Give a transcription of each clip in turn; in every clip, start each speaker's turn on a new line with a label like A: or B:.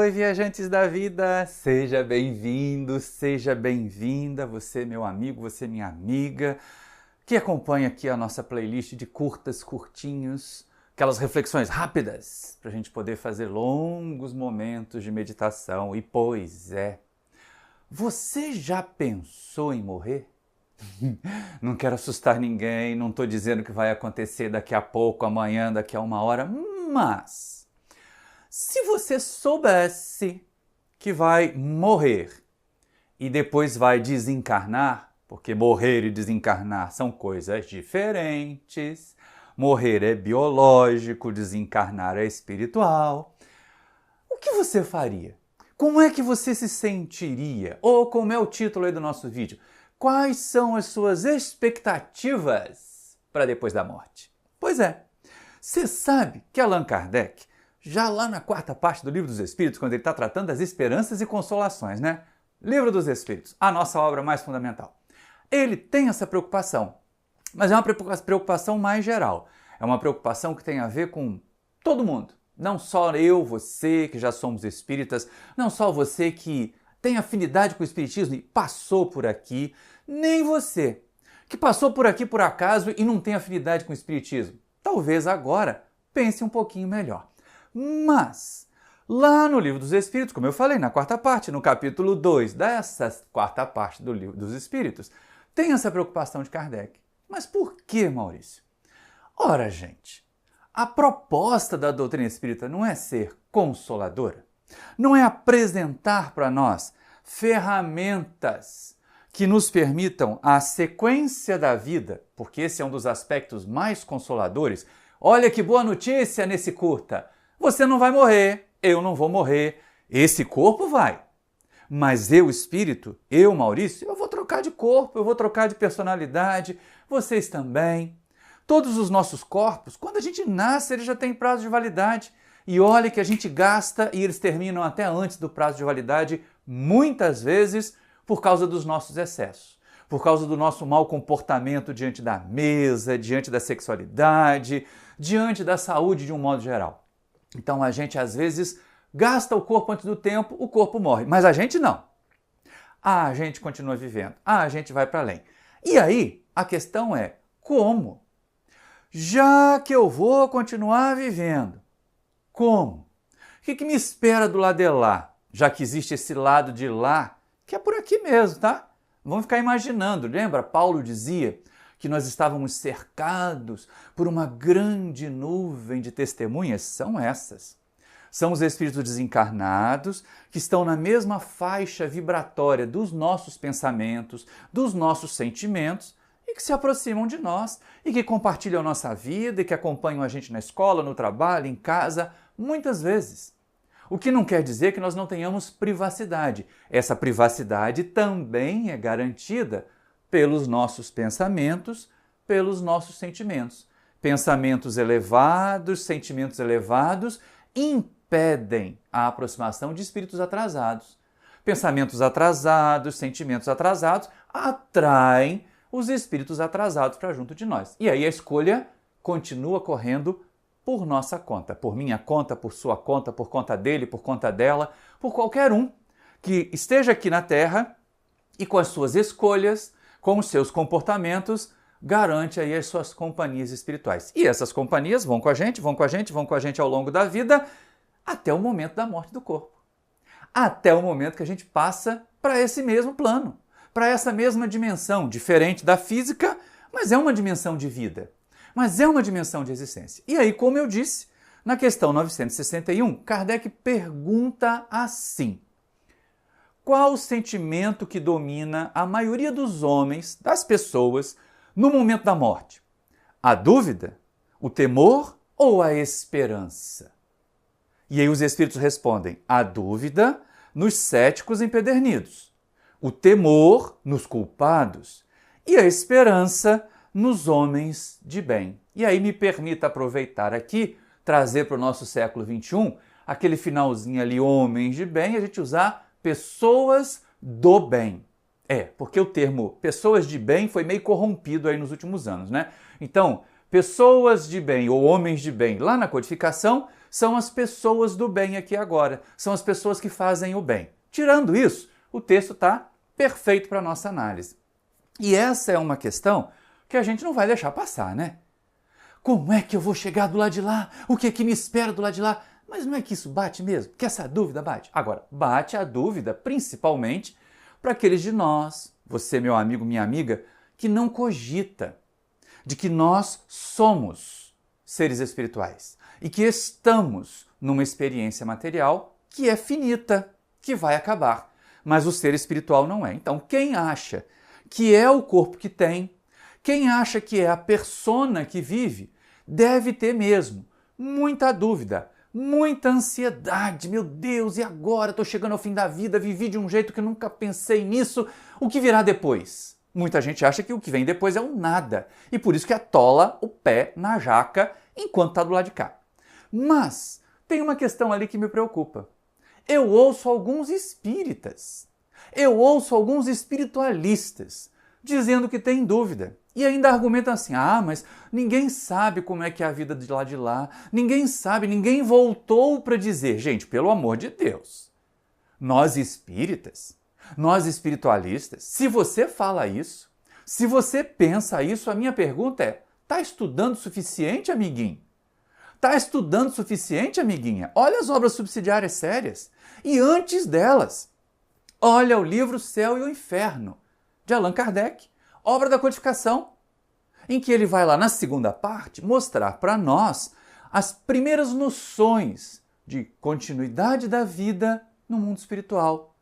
A: Oi, viajantes da vida! Seja bem-vindo, seja bem-vinda, você meu amigo, você minha amiga, que acompanha aqui a nossa playlist de curtinhos, aquelas reflexões rápidas, para a gente poder fazer longos momentos de meditação. E pois é, você já pensou em morrer? Não quero assustar ninguém, não estou dizendo que vai acontecer daqui a pouco, amanhã, daqui a uma hora, mas se você soubesse que vai morrer e depois vai desencarnar, porque morrer e desencarnar são coisas diferentes, morrer é biológico, desencarnar é espiritual, o que você faria? Como é que você se sentiria? Ou como é o título aí do nosso vídeo? Quais são as suas expectativas para depois da morte? Pois é, você sabe que Allan Kardec, já lá na quarta parte do Livro dos Espíritos, quando ele está tratando das esperanças e consolações, né? Livro dos Espíritos, a nossa obra mais fundamental. Ele tem essa preocupação, mas é uma preocupação mais geral. É uma preocupação que tem a ver com todo mundo. Não só eu, você, que já somos espíritas, não só você que tem afinidade com o espiritismo e passou por aqui, nem você, que passou por aqui por acaso e não tem afinidade com o espiritismo. Talvez agora pense um pouquinho melhor. Mas, lá no Livro dos Espíritos, como eu falei, na quarta parte, no capítulo 2 dessa quarta parte do Livro dos Espíritos, tem essa preocupação de Kardec. Mas por que, Maurício? Ora, gente, a proposta da doutrina espírita não é ser consoladora? Não é apresentar para nós ferramentas que nos permitam a sequência da vida, porque esse é um dos aspectos mais consoladores. Olha que boa notícia nesse curta! Você não vai morrer, eu não vou morrer, esse corpo vai. Mas eu, espírito, eu, Maurício, eu vou trocar de corpo, eu vou trocar de personalidade, vocês também. Todos os nossos corpos, quando a gente nasce, eles já têm prazo de validade. E olha que a gente gasta e eles terminam até antes do prazo de validade, muitas vezes por causa dos nossos excessos, por causa do nosso mau comportamento diante da mesa, diante da sexualidade, diante da saúde de um modo geral. Então a gente às vezes gasta o corpo antes do tempo, o corpo morre, mas a gente não. A gente continua vivendo, a gente vai para além. E aí a questão é como? Já que eu vou continuar vivendo, como? O que me espera do lado de lá? Já que existe esse lado de lá, que é por aqui mesmo, tá? Vamos ficar imaginando. Lembra? Paulo dizia que nós estávamos cercados por uma grande nuvem de testemunhas. São essas. São os espíritos desencarnados que estão na mesma faixa vibratória dos nossos pensamentos, dos nossos sentimentos, e que se aproximam de nós, e que compartilham nossa vida, e que acompanham a gente na escola, no trabalho, em casa, muitas vezes. O que não quer dizer que nós não tenhamos privacidade. Essa privacidade também é garantida pelos nossos pensamentos, pelos nossos sentimentos. Pensamentos elevados, sentimentos elevados impedem a aproximação de espíritos atrasados. Pensamentos atrasados, sentimentos atrasados atraem os espíritos atrasados para junto de nós. E aí a escolha continua correndo por nossa conta, por minha conta, por sua conta, por conta dele, por conta dela, por qualquer um que esteja aqui na Terra e com as suas escolhas, com os seus comportamentos, garante aí as suas companhias espirituais. E essas companhias vão com a gente, vão com a gente, vão com a gente ao longo da vida, até o momento da morte do corpo. Até o momento que a gente passa para esse mesmo plano, para essa mesma dimensão, diferente da física, mas é uma dimensão de vida, mas é uma dimensão de existência. E aí, como eu disse, na questão 961, Kardec pergunta assim: qual o sentimento que domina a maioria dos homens, das pessoas, no momento da morte? A dúvida, o temor ou a esperança? E aí os espíritos respondem: a dúvida nos céticos empedernidos, o temor nos culpados e a esperança nos homens de bem. E aí me permita aproveitar aqui, trazer para o nosso século XXI, aquele finalzinho ali, homens de bem, a gente usar pessoas do bem. Porque o termo pessoas de bem foi meio corrompido aí nos últimos anos, né? Então, pessoas de bem ou homens de bem, lá na codificação, são as pessoas do bem aqui e agora, são as pessoas que fazem o bem. Tirando isso, o texto está perfeito para a nossa análise. E essa é uma questão que a gente não vai deixar passar, né? Como é que eu vou chegar do lado de lá? O que é que me espera do lado de lá? Mas não é que isso bate mesmo? Que essa dúvida bate? Agora, bate a dúvida principalmente para aqueles de nós, você, meu amigo, minha amiga, que não cogita de que nós somos seres espirituais e que estamos numa experiência material que é finita, que vai acabar. Mas o ser espiritual não é. Então, quem acha que é o corpo que tem, quem acha que é a persona que vive, deve ter mesmo muita dúvida, muita ansiedade. Meu Deus, e agora? Estou chegando ao fim da vida, vivi de um jeito que nunca pensei nisso. O que virá depois? Muita gente acha que o que vem depois é um nada e por isso que atola o pé na jaca enquanto está do lado de cá. Mas tem uma questão ali que me preocupa. Eu ouço alguns espíritas, eu ouço alguns espiritualistas dizendo que tem dúvida. E ainda argumentam assim, mas ninguém sabe como é que é a vida de lá, ninguém sabe, ninguém voltou para dizer. Gente, pelo amor de Deus, nós espíritas, nós espiritualistas, se você fala isso, se você pensa isso, a minha pergunta é, está estudando o suficiente, amiguinho? Está estudando o suficiente, amiguinha? Olha as obras subsidiárias sérias. E antes delas, olha o livro Céu e o Inferno, de Allan Kardec, obra da codificação, em que ele vai lá na segunda parte mostrar para nós as primeiras noções de continuidade da vida no mundo espiritual.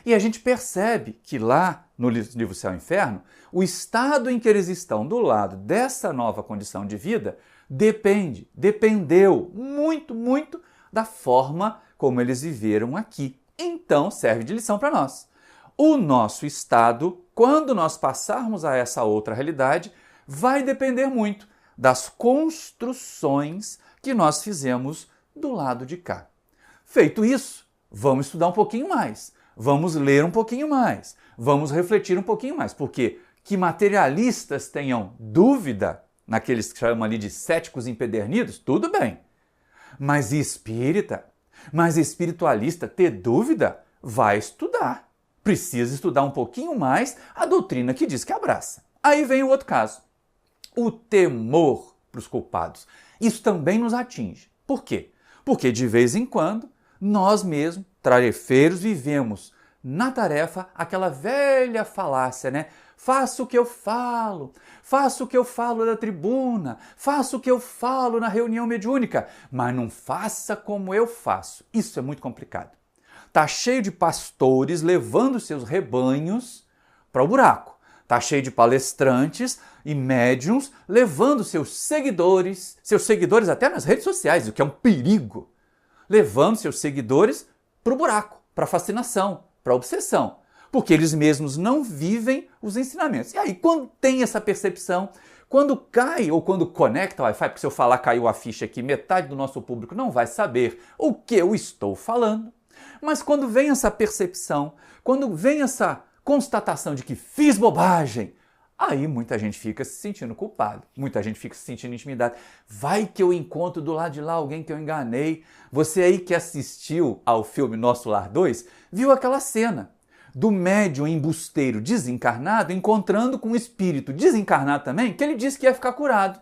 A: E a gente percebe que lá no livro Céu e Inferno, o estado em que eles estão do lado dessa nova condição de vida dependeu muito da forma como eles viveram aqui. Então serve de lição para nós. O nosso estado, quando nós passarmos a essa outra realidade, vai depender muito das construções que nós fizemos do lado de cá. Feito isso, vamos estudar um pouquinho mais, vamos ler um pouquinho mais, vamos refletir um pouquinho mais, porque que materialistas tenham dúvida, naqueles que chamam ali de céticos empedernidos, tudo bem. Mas espiritualista ter dúvida, vai estudar. Precisa estudar um pouquinho mais a doutrina que diz que abraça. Aí vem o outro caso. O temor para os culpados. Isso também nos atinge. Por quê? Porque de vez em quando, nós mesmos, tarefeiros, vivemos na tarefa aquela velha falácia, né? Faço o que eu falo da tribuna, faço o que eu falo na reunião mediúnica, mas não faça como eu faço. Isso é muito complicado. Tá cheio de pastores levando seus rebanhos para o buraco. Tá cheio de palestrantes e médiums levando seus seguidores até nas redes sociais, o que é um perigo, levando seus seguidores para o buraco, para a fascinação, para a obsessão, porque eles mesmos não vivem os ensinamentos. E aí, quando tem essa percepção, quando cai ou quando conecta o Wi-Fi, porque se eu falar caiu a ficha aqui, metade do nosso público não vai saber o que eu estou falando, mas quando vem essa percepção, quando vem essa constatação de que fiz bobagem, aí muita gente fica se sentindo culpado, muita gente fica se sentindo intimidado. Vai que eu encontro do lado de lá alguém que eu enganei. Você aí que assistiu ao filme Nosso Lar 2, viu aquela cena do médium embusteiro desencarnado encontrando com um espírito desencarnado também, que ele disse que ia ficar curado.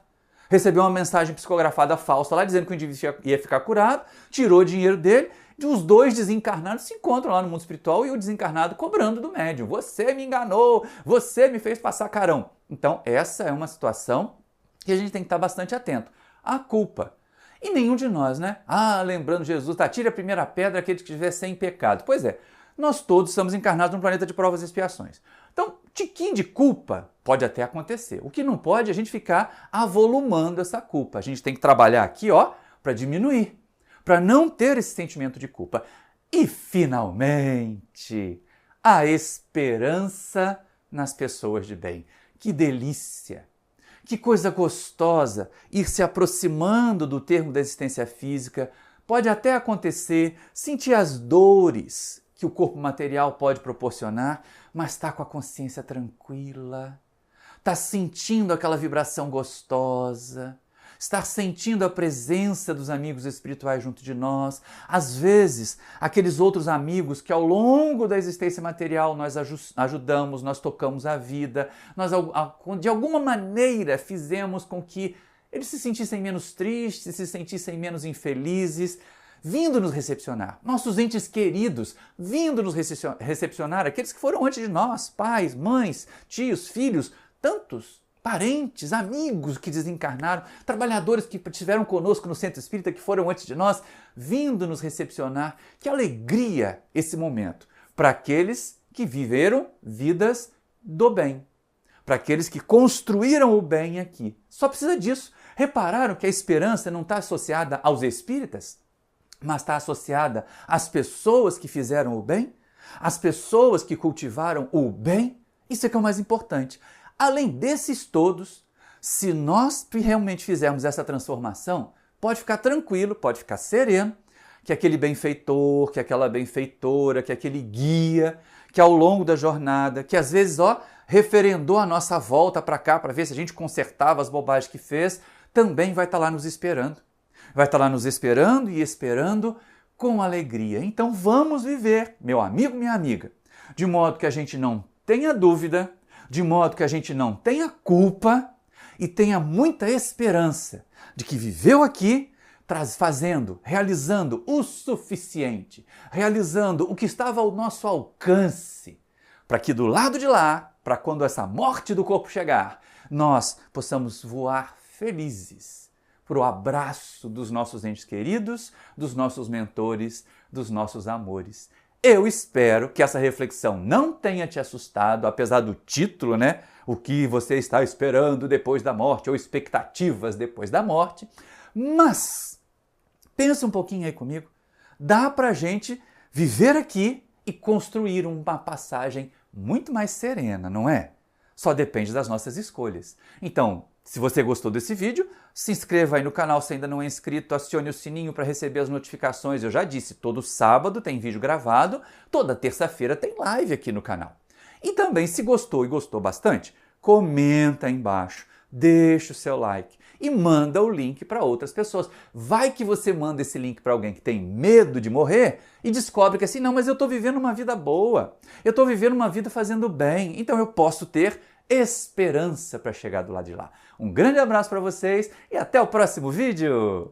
A: Recebeu uma mensagem psicografada falsa lá dizendo que o indivíduo ia ficar curado, tirou o dinheiro dele, e os dois desencarnados se encontram lá no mundo espiritual e o desencarnado cobrando do médium. Você me enganou, você me fez passar carão. Então essa é uma situação que a gente tem que estar bastante atento. A culpa. E nenhum de nós, né? Lembrando Jesus, tire a primeira pedra aquele que estiver sem pecado. Pois é, nós todos estamos encarnados num planeta de provas e expiações. Então, tiquinho de culpa pode até acontecer. O que não pode é a gente ficar avolumando essa culpa. A gente tem que trabalhar aqui, para diminuir, para não ter esse sentimento de culpa. E, finalmente, a esperança nas pessoas de bem. Que delícia! Que coisa gostosa ir se aproximando do termo da existência física. Pode até acontecer, sentir as dores que o corpo material pode proporcionar, mas está com a consciência tranquila, está sentindo aquela vibração gostosa, estar sentindo a presença dos amigos espirituais junto de nós. Às vezes, aqueles outros amigos que ao longo da existência material nós ajudamos, nós tocamos a vida, nós de alguma maneira fizemos com que eles se sentissem menos tristes, se sentissem menos infelizes, vindo nos recepcionar. Nossos entes queridos vindo nos recepcionar, aqueles que foram antes de nós, pais, mães, tios, filhos, tantos parentes, amigos que desencarnaram, trabalhadores que estiveram conosco no centro espírita, que foram antes de nós, vindo nos recepcionar. Que alegria esse momento para aqueles que viveram vidas do bem, para aqueles que construíram o bem aqui. Só precisa disso. Repararam que a esperança não está associada aos espíritas, mas está associada às pessoas que fizeram o bem, às pessoas que cultivaram o bem. Isso é que é o mais importante. Além desses todos, se nós realmente fizermos essa transformação, pode ficar tranquilo, pode ficar sereno, que aquele benfeitor, que aquela benfeitora, que aquele guia, que ao longo da jornada, que às vezes referendou a nossa volta para cá para ver se a gente consertava as bobagens que fez, também vai estar lá nos esperando. Vai estar lá nos esperando e esperando com alegria. Então vamos viver, meu amigo, minha amiga, de modo que a gente não tenha dúvida, de modo que a gente não tenha culpa e tenha muita esperança de que viveu aqui, realizando o suficiente, realizando o que estava ao nosso alcance, para que do lado de lá, para quando essa morte do corpo chegar, nós possamos voar felizes para o abraço dos nossos entes queridos, dos nossos mentores, dos nossos amores. Eu espero que essa reflexão não tenha te assustado, apesar do título, né? O que você está esperando depois da morte, ou expectativas depois da morte. Mas, pensa um pouquinho aí comigo. Dá pra gente viver aqui e construir uma passagem muito mais serena, não é? Só depende das nossas escolhas. Então, se você gostou desse vídeo, se inscreva aí no canal se ainda não é inscrito, acione o sininho para receber as notificações. Eu já disse, todo sábado tem vídeo gravado, toda terça-feira tem live aqui no canal. E também, se gostou e gostou bastante, comenta aí embaixo, deixa o seu like e manda o link para outras pessoas. Vai que você manda esse link para alguém que tem medo de morrer e descobre que assim, não, mas eu estou vivendo uma vida boa, eu estou vivendo uma vida fazendo bem, então eu posso ter esperança para chegar do lado de lá. Um grande abraço para vocês e até o próximo vídeo!